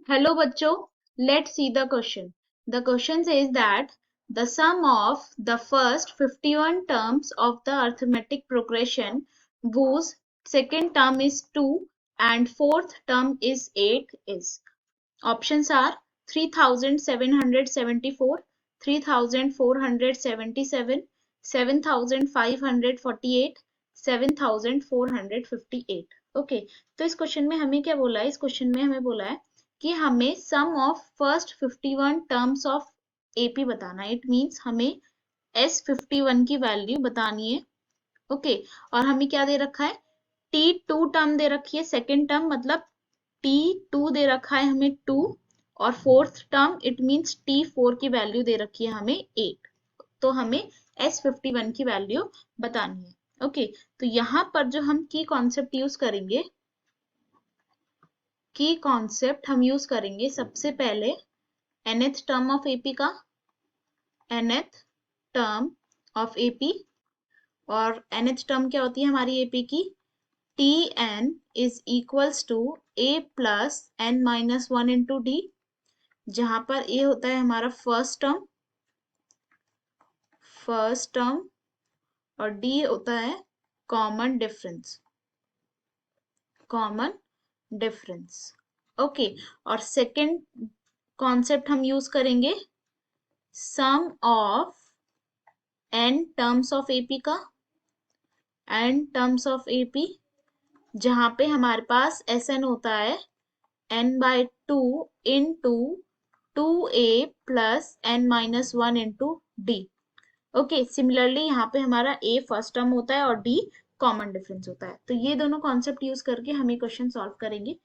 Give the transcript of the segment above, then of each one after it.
Hello बच्चों, let's see the question. The question says that the sum of the first 51 terms of the arithmetic progression whose second term is 2 and fourth term is 8 is. Options are 3774, 3477, 7548, 7458. Okay, तो इस question में हमें क्या बोला है? इस question में हमें बोला है कि हमें sum of first 51 terms of AP बताना है. इट मींस हमें S51 की वैल्यू बतानी है. ओके, और हमें क्या दे रखा है? T2 टर्म दे रखी है. सेकेंड टर्म मतलब T2 दे रखा है हमें 2, और fourth term it means T4 की वैल्यू दे रखी है हमें 8. तो हमें S51 की वैल्यू बतानी है. ओके, तो यहाँ पर जो हम की कॉन्सेप्ट यूज करेंगे, सबसे पहले nth टर्म ऑफ एपी का, nth टर्म ऑफ एपी, और nth टर्म क्या होती है हमारी एपी की? Tn is equals to a plus n minus 1 into d, जहां पर a होता है हमारा फर्स्ट टर्म और d होता है कॉमन डिफरेंस. ओके, और सेकंड कॉन्सेप्ट हम यूज करेंगे sum of n terms of AP का, जहां पे हमारे पास Sn होता है n/2 into 2a plus n minus 1 into d. Okay, similarly यहाँ पे हमारा a फर्स्ट टर्म होता है और d कॉमन डिफरेंस होता है. तो ये दोनों कॉन्सेप्ट यूज करके हम ये क्वेश्चन सॉल्व करेंगे.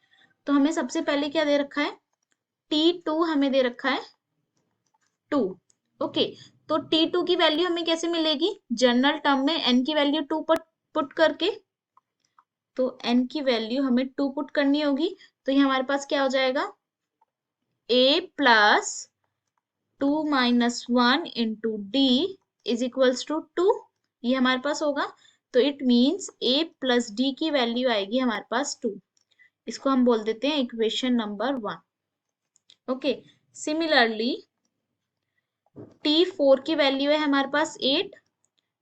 तो हमें सबसे पहले क्या दे रखा है? T2 हमें दे रखा है 2. ओके, तो T2 की वैल्यू हमें कैसे मिलेगी? जनरल टर्म में n की वैल्यू 2 पुट करके. तो n की वैल्यू हमें 2 पुट करनी होगी. तो ये हमारे पास क्या हो जाएगा? a plus 2 minus 1 into d is equals to 2. ये हमारे पास होगा. तो it means a plus d की वैल्यू आएगी हमारे पास 2. इसको हम बोल देते हैं equation number 1. Okay, similarly T4 की वैल्यू है हमारे पास 8.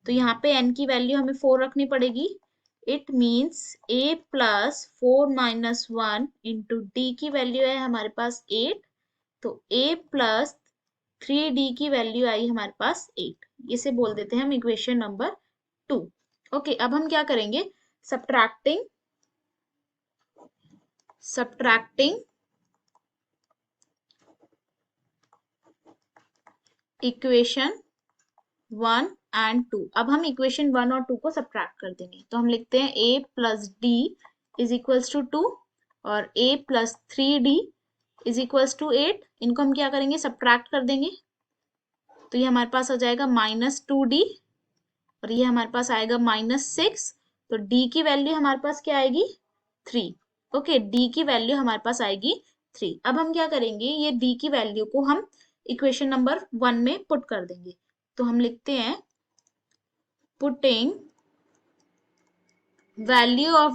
तो यहाँ पे n की वैल्यू हमें 4 रखनी पड़ेगी. It means a plus 4 minus 1 into d की वैल्यू है हमारे पास 8. तो a plus 3d की वैल्यू आई हमारे पास 8. इसे बोल देते हैं हम इक्वेशन नंबर 2. ओके, अब हम क्या करेंगे? Subtracting equation 1 and 2. अब हम इक्वेशन 1 और 2 को सब्ट्रैक्ट कर देंगे. तो हम लिखते हैं a plus d is equals to 2 और a plus 3d is equals to 8. इनको हम क्या करेंगे? सब्ट्रैक्ट कर देंगे. तो ये हमारे पास आ जाएगा -2d और ये हमारे पास आएगा -6. तो d की वैल्यू हमारे पास क्या आएगी? 3. ओके, d की वैल्यू हमारे पास आएगी 3. अब हम क्या करेंगे? ये d की वैल्यू को हम इक्वेशन नंबर 1 में पुट कर देंगे. तो हम लिखते हैं putting value of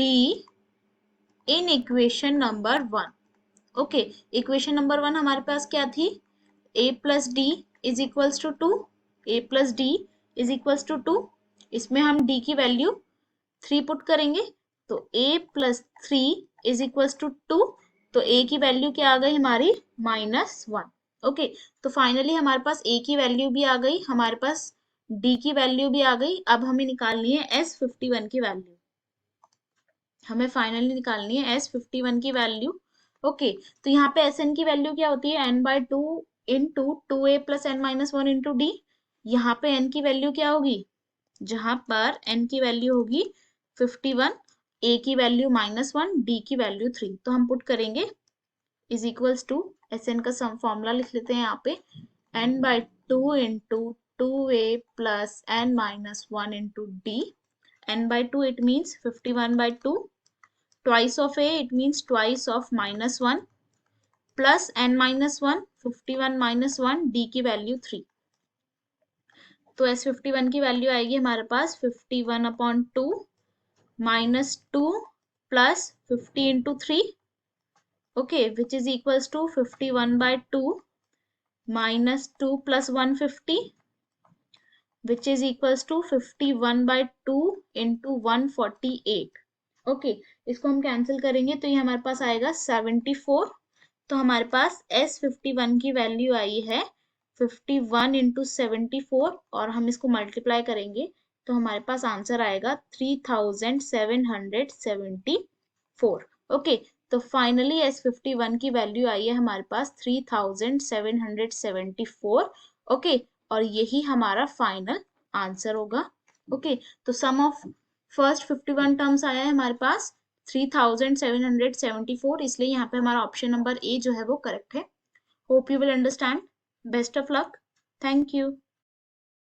d in equation number 1. Okay, equation number 1 हमारे पास क्या थी? a plus d is equals to 2. a plus d is equals to 2. इसमें हम d की वैल्यू 3 पुट करेंगे. तो a plus 3 is equals to 2. तो a की वैल्यू क्या आ गई हमारी? -1. ओके, तो फाइनली हमारे पास a की वैल्यू भी आ गई, हमारे पास d की वैल्यू भी आ गई. अब हमें निकालनी है S51 की वैल्यू. हमें फाइनली निकालनी है S51 की वैल्यू. ओके, तो यहाँ पे Sn की वैल्यू क्या होती है? n/2 into 2a plus n minus 1 into d. यहाँ पे n की वैल्यू क्या होगी? जहां पर n की वैल्यू होगी 51, a की वैल्यू -1, d की वैल्यू 3. तो हम पुट करेंगे इज इक्वल्स टू Sn का सम फॉर्मूला लिख लेते हैं यहाँ पे n/2 into 2a plus n minus 1 into d. n/2 it means 51/2. Twice of a it means twice of -1 plus n minus 1, 51 minus 1, d की वैल्यू 3. तो S51 की value आएगी हमारे पास 51/2 -2 plus 50 into 3, okay, which is equals to 51/2 minus 2 plus 150, which is equals to 51/2 into 148. Okay, इसको हम cancel करेंगे तो ये हमारे पास आएगा 74। तो हमारे पास S51 की वैल्यू आई है 51 इंटू 74 और हम इसको मल्टीप्लाई करेंगे तो हमारे पास आंसर आएगा 3774। ओके, तो फाइनली S51 की वैल्यू आई है हमारे पास 3774। ओके, और यही हमारा फाइनल आंसर होगा। ओके, तो सम ऑफ फर्स्ट 51 टर्म्स आया है हमारे पास 3774, इसलिए यहाँ पे हमारा ऑप्शन नंबर ए जो है वो करेक्ट है। Hope you will understand. Best of luck. Thank you.